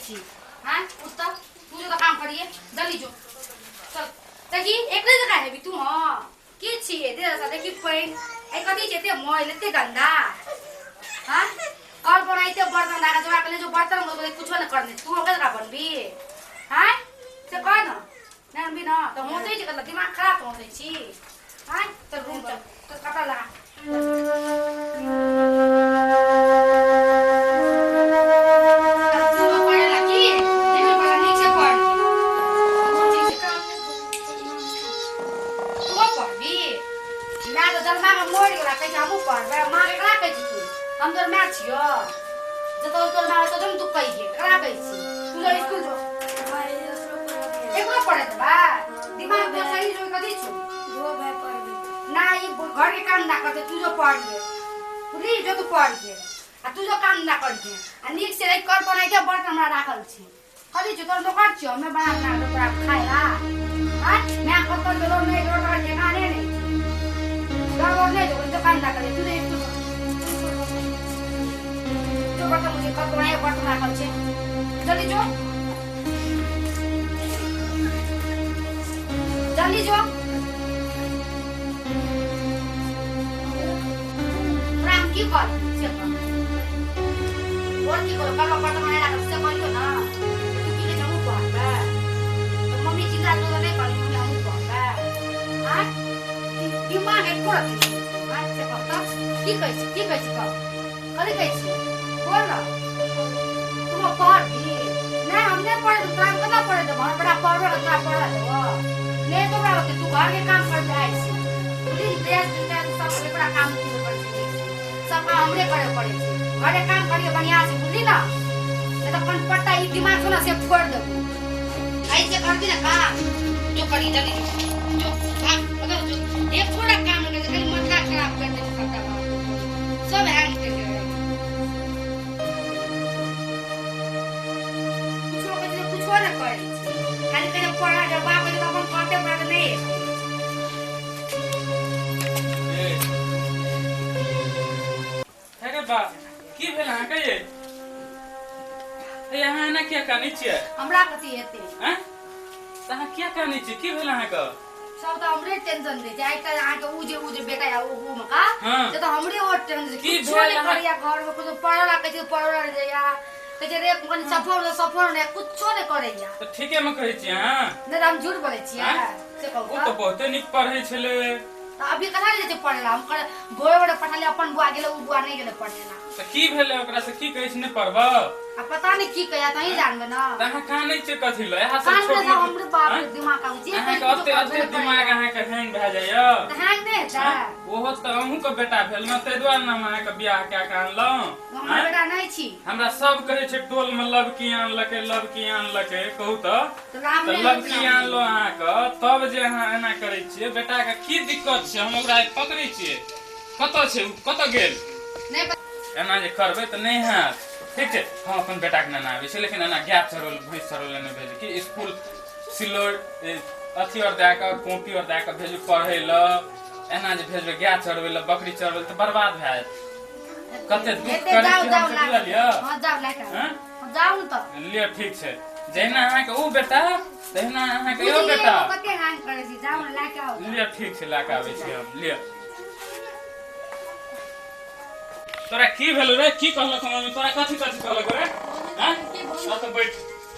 छी हां उठता तू जो काम करिए जल्दी जो चल देखी एकले जगह है भी तू हां की छी दे सा देखी पैन ए कथी छै ते मोय लेते गंदा हां कल बनाइते बर्तन लगा जोड़ा के जो बर्तन में कुछ न करने तू ओके का बनबी हां से कह ना ना भी ना तो होते छी मतलब दिमाग खराब होते छी हां चल रूम चल तो कपड़ा लगा हम तोर मैच छियो जतो तोर मां तो तुम दुख कहि करा कहि छी तू जो स्कूल जो एकरो पढ़े बा दिमाग में सही जो कथि छु दो भाई पढ़ ना ये घर के काम ना करते तू जो पढ़ ले पुली जो तू पढ़ के आ तू जो काम ना कर के आ नीक से कर बनाई के बर्तन हमरा राखल छी कथि छु तोर नौकर छियो मैं बना के तोरा खाएला हां मैं कतो बेलो नहीं रोड के खाने नहीं गाँव नहीं जो काम ना करे तू रे बर्तन मुझे कब बनाए बर्तन राखल छे जल्दी जो राम की कर से कर और की करो कल बर्तन बनाए राखल से करियो ना तू की के जाऊ पड़बा तो मम्मी चिंता तो नहीं करी मम्मी हम पड़बा हां दिमाग एक कर दे हां से कर की कहै छी करे कहै छी बोल ना तुम पढ़ भी नहीं हमने पढ़े तो काम करना पड़े तो बहुत बड़ा पढ़ रहा पढ़ा दो नहीं तो बड़ा तू घर के काम कर जाए से पुलिस देश सब बड़ा काम कर सब काम हमरे करे पड़े घर के काम करिए बढ़िया से बुझली ना नहीं तो कौन पट्टा ई दिमाग सुना से फोड़ दो ऐसे करती ना काम जो करी जल्दी जो मतलब जो एक थोड़ा काम करके खाली माथा खराब कर दे सबका सब हैंग कर दे ना करी खाली करे पढ़ा जब बाप के अपन करते पड़े नहीं है बा की भेल हां कहिए ए हां ना क्या करनी छिए हमरा कथि हेते हैं तहां क्या करनी छी की भेल हां का सब तो हमरे टेंशन दे जाय त आ के उजे बेटा या उ मका जे तो हमरे और टेंशन की छोड़ करिया घर में कुछ पढ़ला के पढ़ला जाया के रे कोन सफर ने कुछो ने करैया तो ठीके में कहै छी हां नहीं हम झूठ बोलै छियै से कहू ओ तो बहुते निक पढ़ै छले तो अभी कथा जे पढ़ला हम कर गोरे गोरे पढ़ले अपन बुआ गेले उ बुआ नहीं गेले पढ़ेला तो की भेले ओकरा से की कहै छी ने पढ़बा अब पता नहीं की कहया तही जानबे ना तहां कानै छै कथि ल यहां से छोड़ कान हमरे बाप के दिमाग का जे अहां के अते दिमाग अहां के हैंग भ जाय हैंग नहीं था ओहो त अहू के बेटा भेल न तै द्वार न अहां के बियाह क्या के आनलौ हमर बेटा नहीं छी हमरा सब कहै छै टोल में लबकी आनलकै कहू त लबकी आनलो अहां के तब जे अहां एना करै छियै बेटा के की दिक्कत छै हम ओकरा पकड़ै छियै कत छै कत गेल नहीं एना जे करबै त नहीं हैत ठीक छै हम अपन बेटा के ना आबै छै लेकिन एना गैप चरोल भैंस चरोल ने भेज कि स्कूल सिलोर अथी और दे के कॉपी और दे के भेज पढ़ै ल एना जे भेजबै गाय चरबै ल बकरी चरबै त बर्बाद भ जायत कते दुख करै छी हम से लिया हां जाओ लाके हां जाओ न त लिया ठीक छै जहिना अहाँ के उ बेटा तहिना अहाँ के यो बेटा कते हैंग करै छी जाओ न लाके आओ लिया ठीक छै लाके आबै छी हम लिया तोरा की भेलो रे की कहलक मम्मी तोरा कथि कहलक रे हैं त बैठ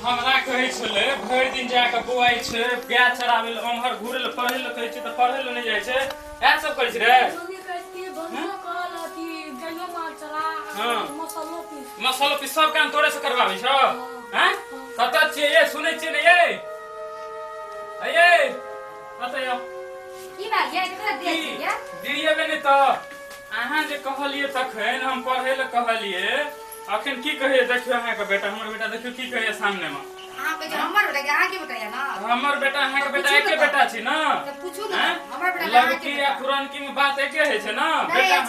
हमरा कहै छले भरि दिन जाके बुआई छै गाय चराबै ल ओमहर घुरे ल पढ़ै ल कहै छै त पढ़ै ल नहीं जाय छै ए सब करै छै रे मम्मी कहै छै बंदो कहल कि गयो माल चला मसालो पी सब काम तोरे से करवाबै छ हैं कत छियै ये सुनै छियै ने ये अये अतय की ना ये केकरा दे छियै दिरियबे ने त अहाँ जे कहलिए तखन हम पढ़ै ल कहलिए अखन की कहिए देखियो अहाँ के बेटा हमर बेटा देखियो की कहिए सामने में अहाँ के हमर बेटा के अहाँ के बेटा या ना हमर बेटा अहाँ के बेटा एके बेटा छी ना तो पूछू ना हमर बेटा लड़की या पुरानकी में बात एके है छै ना बेटा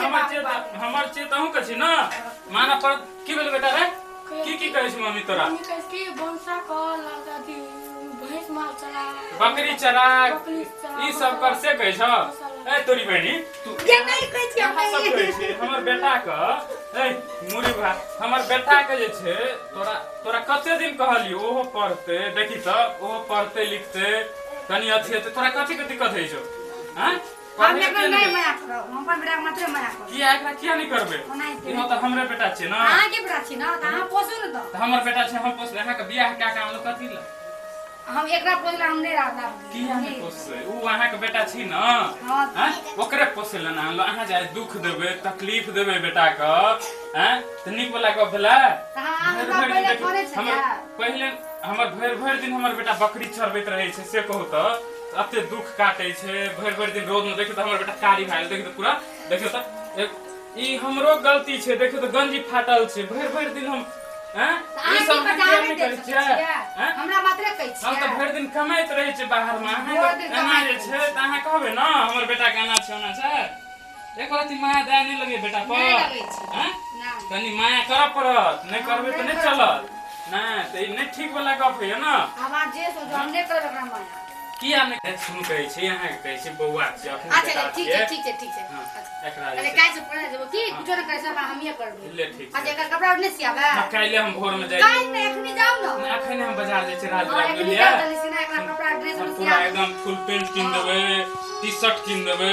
हमर चेत अहू के छी ना माना पर की भेल बेटा रे की कहै छै मम्मी तोरा मम्मी कहै छै बंसा कहल अथी भैंस माल चला बकरी चरा बकरी चरा ई सब कर से कहै छ ए तोरी बहिनी तू ये नहीं कहै छी यहाँ सब कहै छी हमर बेटा क ए मुरी भा हमर बेटा के जे छै तोरा कते दिन कहली ओहो पढ़ते देखी त ओहो पढ़ते लिखते कनी अथी हेतै तोरा कथी के दिक्कत है छौ हां हम एकरा नहीं माया करो हम अपन बेटा मात्र माया करो किया एकरा किया नहीं करबे इहो त हमरे बेटा छै न अहाँ के बेटा छी न त अहाँ पोसू न त हमर बेटा छै हम पोसले अहाँ के बियाह का काम ल कथी ल हम एकरा पोसला हम नहीं रहला किया नहीं पोसले उ अहाँ के बेटा छी न हां हैं ओकरे पोसले न ल अहाँ जाय दुख देबे तकलीफ देबे बेटा क हैं त नीक वाला गप भेला अहाँ का पहले करे छै पहिले हमर भरि दिन हमर बेटा बकरी चरबैत रहै छै से कहू त अते दुख काटै छै भरि दिन रोड में देखियो त हमर बेटा कारी भए देखियो त पूरा देखियो त ई हमरो गलती छै देखियो त गंजी फाटल छै भरि दिन हम हैं ई सब किया नहीं करै छियै हैं हमरा मात्र कहै छियै हम त भरि दिन कमाइत रहै छै बाहर में अहाँ एना जे छै त अहाँ कहबै न हमर बेटा के एना छै ओना छै एक रति माया दया नहीं लगे बेटा पर नहीं लगै छै हैं ना कनी माया करऽ पड़त नहीं करबै त नहीं चलत नहीं त ई नहीं ठीक वाला गप है न आवाज जे सोच हम नहीं करब एकरा माया किया नहीं सुन कहै छी अहाँ के कहै छी बौआ छै अपने अच्छा ठीक छै एकरा अरे काय से पढ़ा देबो की कुछो न करे सब हम ये करबे ले ठीक अच्छा एकर कपड़ा नहीं सियाबे काल्हि हम भोर में जाई काल में एखनी जाऊ न अखन हम बाजार जाय छी रात हां रात एखनी लिया जाऊ तनी सिना एकरा कपड़ा ड्रेस पूरा सिया एकदम फुल पैंट किन देबे टी-शर्ट किन देबे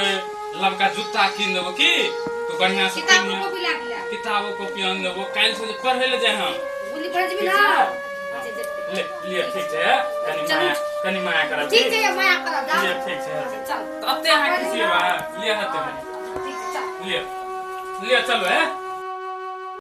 लड़का जूता किन देबो की तो बढ़िया से किताब को भी ला दिया किताबो कॉपी आन देबो काल से पढ़े ले जाय हम बुली पढ़ जेबी ना ले लिया ठीक छै कनी माया करब ठीक छै माया करब जा लिया ठीक छै चल तते अहाँ किसी बा लिया हते ठीक छै चल लिया चलो है